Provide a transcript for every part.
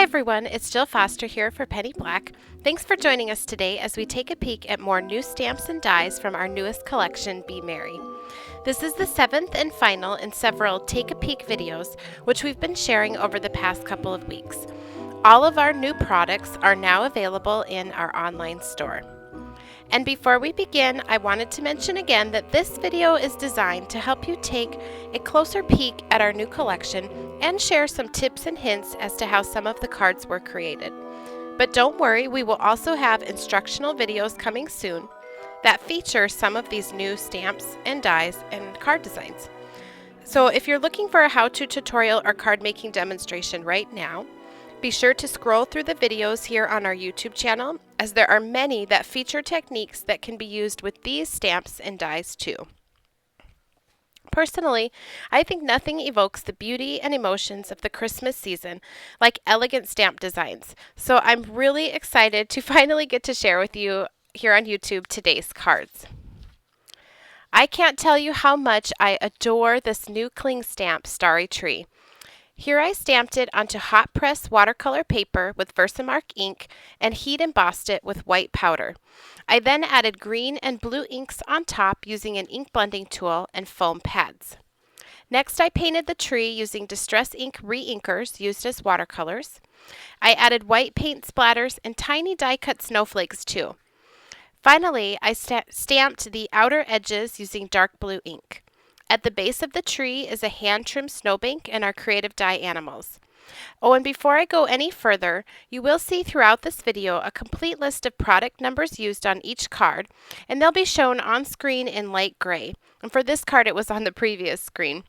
Hi everyone, it's Jill Foster here for Penny Black. Thanks for joining us today as we take a peek at more new stamps and dies from our newest collection, Be Merry. This is the seventh and final in several Take a Peek videos, which we've been sharing over the past couple of weeks. All of our new products are now available in our online store. And before we begin, I wanted to mention again that this video is designed to help you take a closer peek at our new collection and share some tips and hints as to how some of the cards were created. But don't worry, we will also have instructional videos coming soon that feature some of these new stamps and dies and card designs. So if you're looking for a how-to tutorial or card making demonstration right now, be sure to scroll through the videos here on our YouTube channel, as there are many that feature techniques that can be used with these stamps and dies too. Personally, I think nothing evokes the beauty and emotions of the Christmas season like elegant stamp designs, so I'm really excited to finally get to share with you here on YouTube today's cards. I can't tell you how much I adore this new cling stamp, Starry Tree. Here I stamped it onto hot press watercolor paper with Versamark ink and heat embossed it with white powder. I then added green and blue inks on top using an ink blending tool and foam pads. Next I painted the tree using Distress Ink re-inkers used as watercolors. I added white paint splatters and tiny die cut snowflakes too. Finally, I stamped the outer edges using dark blue ink. At the base of the tree is a hand-trimmed snowbank and our creative die animals. Oh, and before I go any further, you will see throughout this video a complete list of product numbers used on each card, and they'll be shown on screen in light gray. And for this card, it was on the previous screen.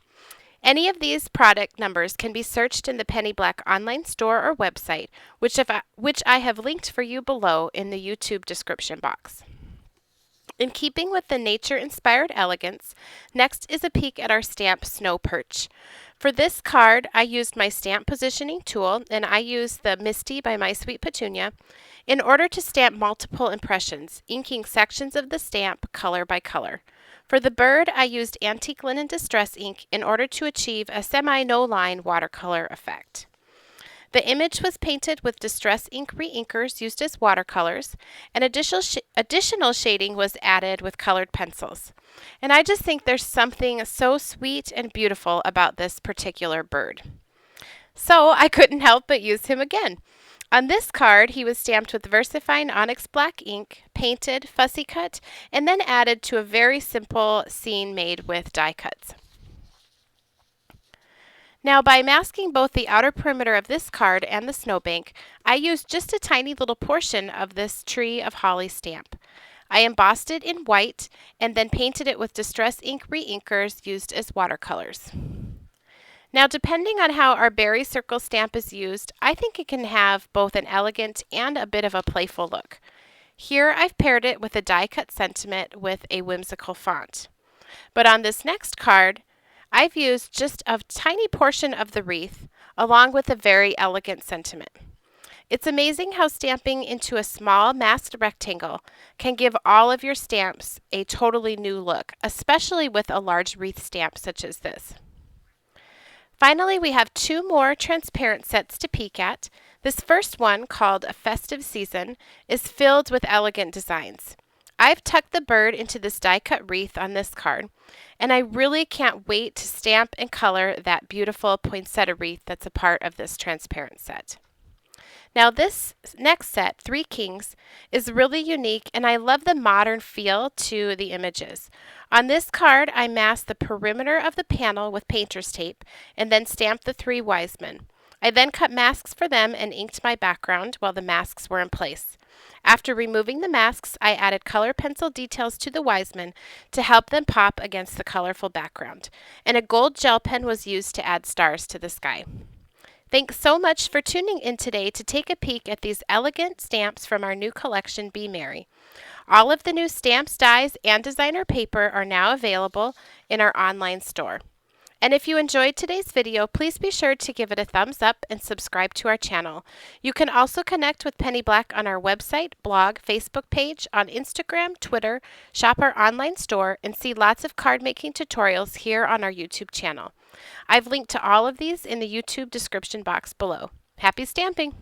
Any of these product numbers can be searched in the Penny Black online store or website, which I have linked for you below in the YouTube description box. In keeping with the nature-inspired elegance, next is a peek at our stamp Snow Perch. For this card, I used my stamp positioning tool, and I used the Misty by My Sweet Petunia, in order to stamp multiple impressions, inking sections of the stamp color by color. For the bird, I used Antique Linen Distress Ink in order to achieve a semi-no-line watercolor effect. The image was painted with Distress Ink re-inkers used as watercolors, and additional shading was added with colored pencils. And I just think there's something so sweet and beautiful about this particular bird. So I couldn't help but use him again. On this card, he was stamped with VersaFine Onyx Black ink, painted, fussy cut, and then added to a very simple scene made with die cuts. Now, by masking both the outer perimeter of this card and the snowbank, I used just a tiny little portion of this Tree of Holly stamp. I embossed it in white and then painted it with Distress Ink re-inkers used as watercolors. Now, depending on how our berry circle stamp is used, I think it can have both an elegant and a bit of a playful look. Here, I've paired it with a die-cut sentiment with a whimsical font. But on this next card, I've used just a tiny portion of the wreath, along with a very elegant sentiment. It's amazing how stamping into a small masked rectangle can give all of your stamps a totally new look, especially with a large wreath stamp such as this. Finally, we have two more transparent sets to peek at. This first one, called A Festive Season, is filled with elegant designs. I've tucked the bird into this die-cut wreath on this card, and I really can't wait to stamp and color that beautiful poinsettia wreath that's a part of this transparent set. Now this next set, Three Kings, is really unique, and I love the modern feel to the images. On this card, I masked the perimeter of the panel with painter's tape and then stamped the three wise men. I then cut masks for them and inked my background while the masks were in place. After removing the masks, I added color pencil details to the wise men to help them pop against the colorful background, and a gold gel pen was used to add stars to the sky. Thanks so much for tuning in today to take a peek at these elegant stamps from our new collection, Be Merry. All of the new stamps, dies, and designer paper are now available in our online store. And if you enjoyed today's video, please be sure to give it a thumbs up and subscribe to our channel. You can also connect with Penny Black on our website, blog, Facebook page, on Instagram, Twitter, shop our online store, and see lots of card making tutorials here on our YouTube channel. I've linked to all of these in the YouTube description box below. Happy stamping!